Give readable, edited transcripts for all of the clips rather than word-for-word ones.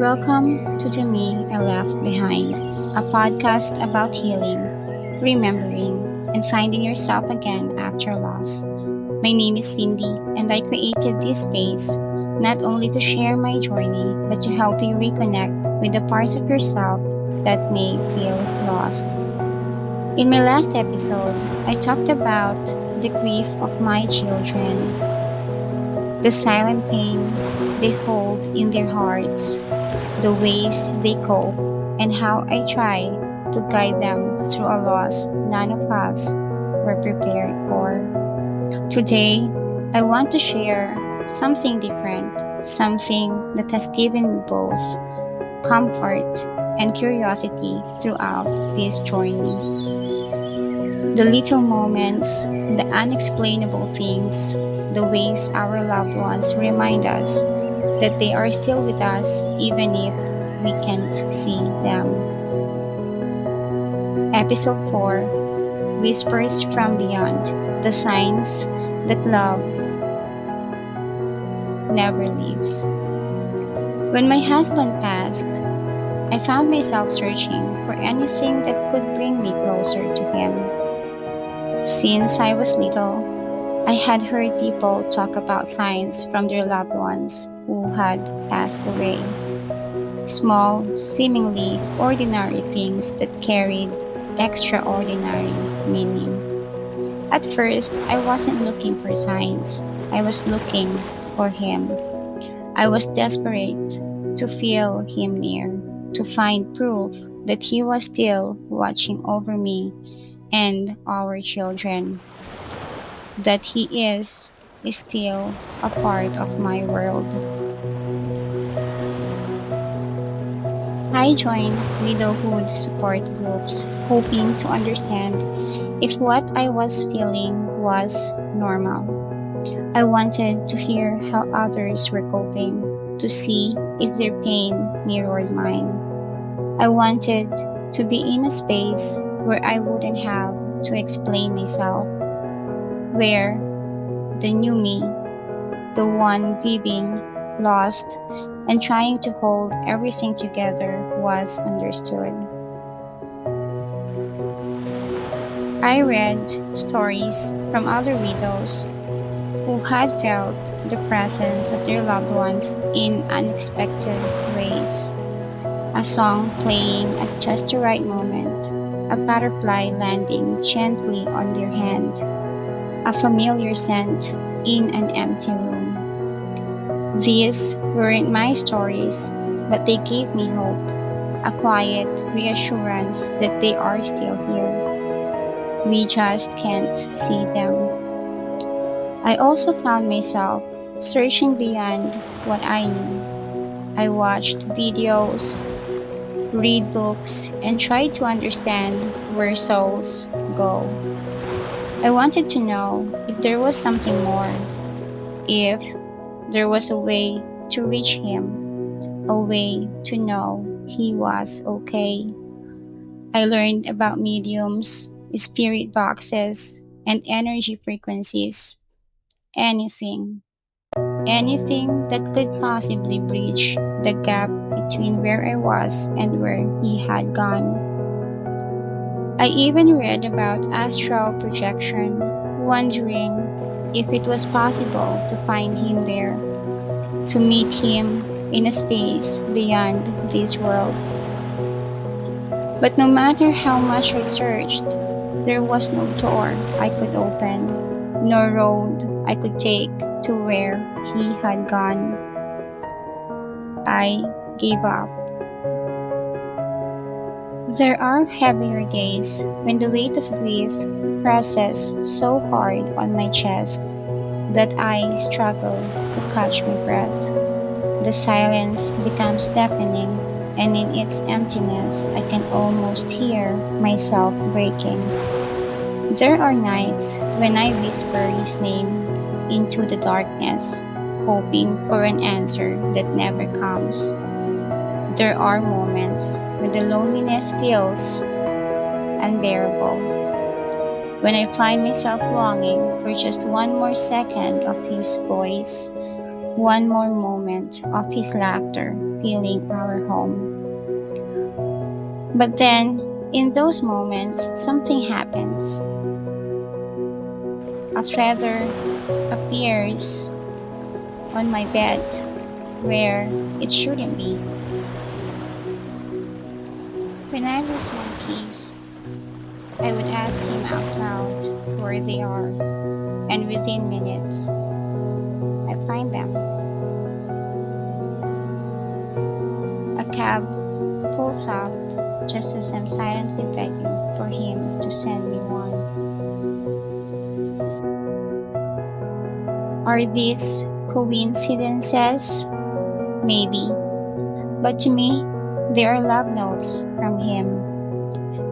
Welcome to the Me I Left Behind, a podcast about healing, remembering, and finding yourself again after loss. My name is Cindy, and I created this space not only to share my journey, but to help you reconnect with the parts of yourself that may feel lost. In my last episode, I talked about the grief of my children, the silent pain they hold in their hearts, the ways they cope, and how I try to guide them through a loss none of us were prepared for. Today, I want to share something different, something that has given me both comfort and curiosity throughout this journey. The little moments, the unexplainable things, the ways our loved ones remind us that they are still with us even if we can't see them. Episode 4, Whispers from Beyond, the signs that love never leaves. When my husband passed, I found myself searching for anything that could bring me closer to him. Since I was little, I had heard people talk about signs from their loved ones who had passed away. Small, seemingly ordinary things that carried extraordinary meaning. At first, I wasn't looking for signs. I was looking for him. I was desperate to feel him near, to find proof that he was still watching over me and our children, that he is still a part of my world. I joined widowhood support groups, hoping to understand if what I was feeling was normal. I wanted to hear how others were coping, to see if their pain mirrored mine. I wanted to be in a space where I wouldn't have to explain myself, where the new me, the one grieving, lost, and trying to hold everything together, was understood. I read stories from other widows who had felt the presence of their loved ones in unexpected ways. A song playing at just the right moment, a butterfly landing gently on their hand, a familiar scent in an empty room. These weren't my stories, but they gave me hope, a quiet reassurance that they are still here. We just can't see them. I also found myself searching beyond what I knew. I watched videos, read books, and tried to understand where souls go. I wanted to know if there was something more, if there was a way to reach him, a way to know he was okay. I learned about mediums, spirit boxes, and energy frequencies. Anything that could possibly bridge the gap between where I was and where he had gone. I even read about astral projection, wondering if it was possible to find him there, to meet him in a space beyond this world. But no matter how much I searched, there was no door I could open, no road I could take to where he had gone. I gave up. There are heavier days when the weight of grief presses so hard on my chest that I struggle to catch my breath. The silence becomes deafening, and in its emptiness, I can almost hear myself breaking. There are nights when I whisper his name into the darkness, hoping for an answer that never comes. There are moments when the loneliness feels unbearable, when I find myself longing for just one more second of his voice, one more moment of his laughter, filling our home. But then, in those moments, something happens. A feather appears on my bed where it shouldn't be. When I lose my keys, I would ask him out loud where they are, and within minutes, I find them. A cab pulls up just as I'm silently begging for him to send me one. Are these coincidences? Maybe. But to me, they are love notes from him.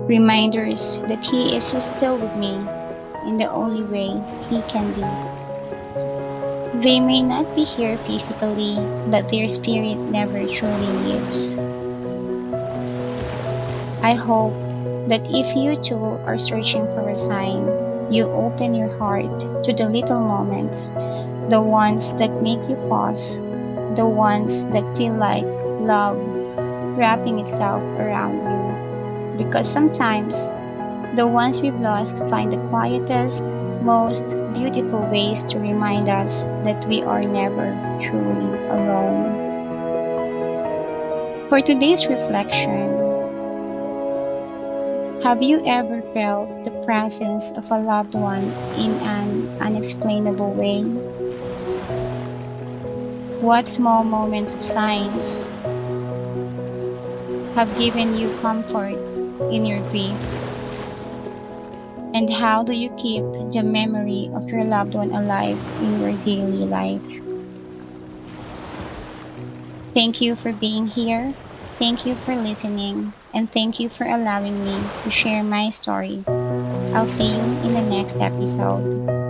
Reminders that he is still with me in the only way he can be. They may not be here physically, but their spirit never truly leaves. I hope that if you too are searching for a sign, you open your heart to the little moments, the ones that make you pause, the ones that feel like love wrapping itself around you. Because sometimes, the ones we've lost find the quietest, most beautiful ways to remind us that we are never truly alone. For today's reflection, have you ever felt the presence of a loved one in an unexplainable way? What small moments of signs have given you comfort in your grief? And how do you keep the memory of your loved one alive in your daily life? Thank you for being here. Thank you for listening. And thank you for allowing me to share my story. I'll see you in the next episode.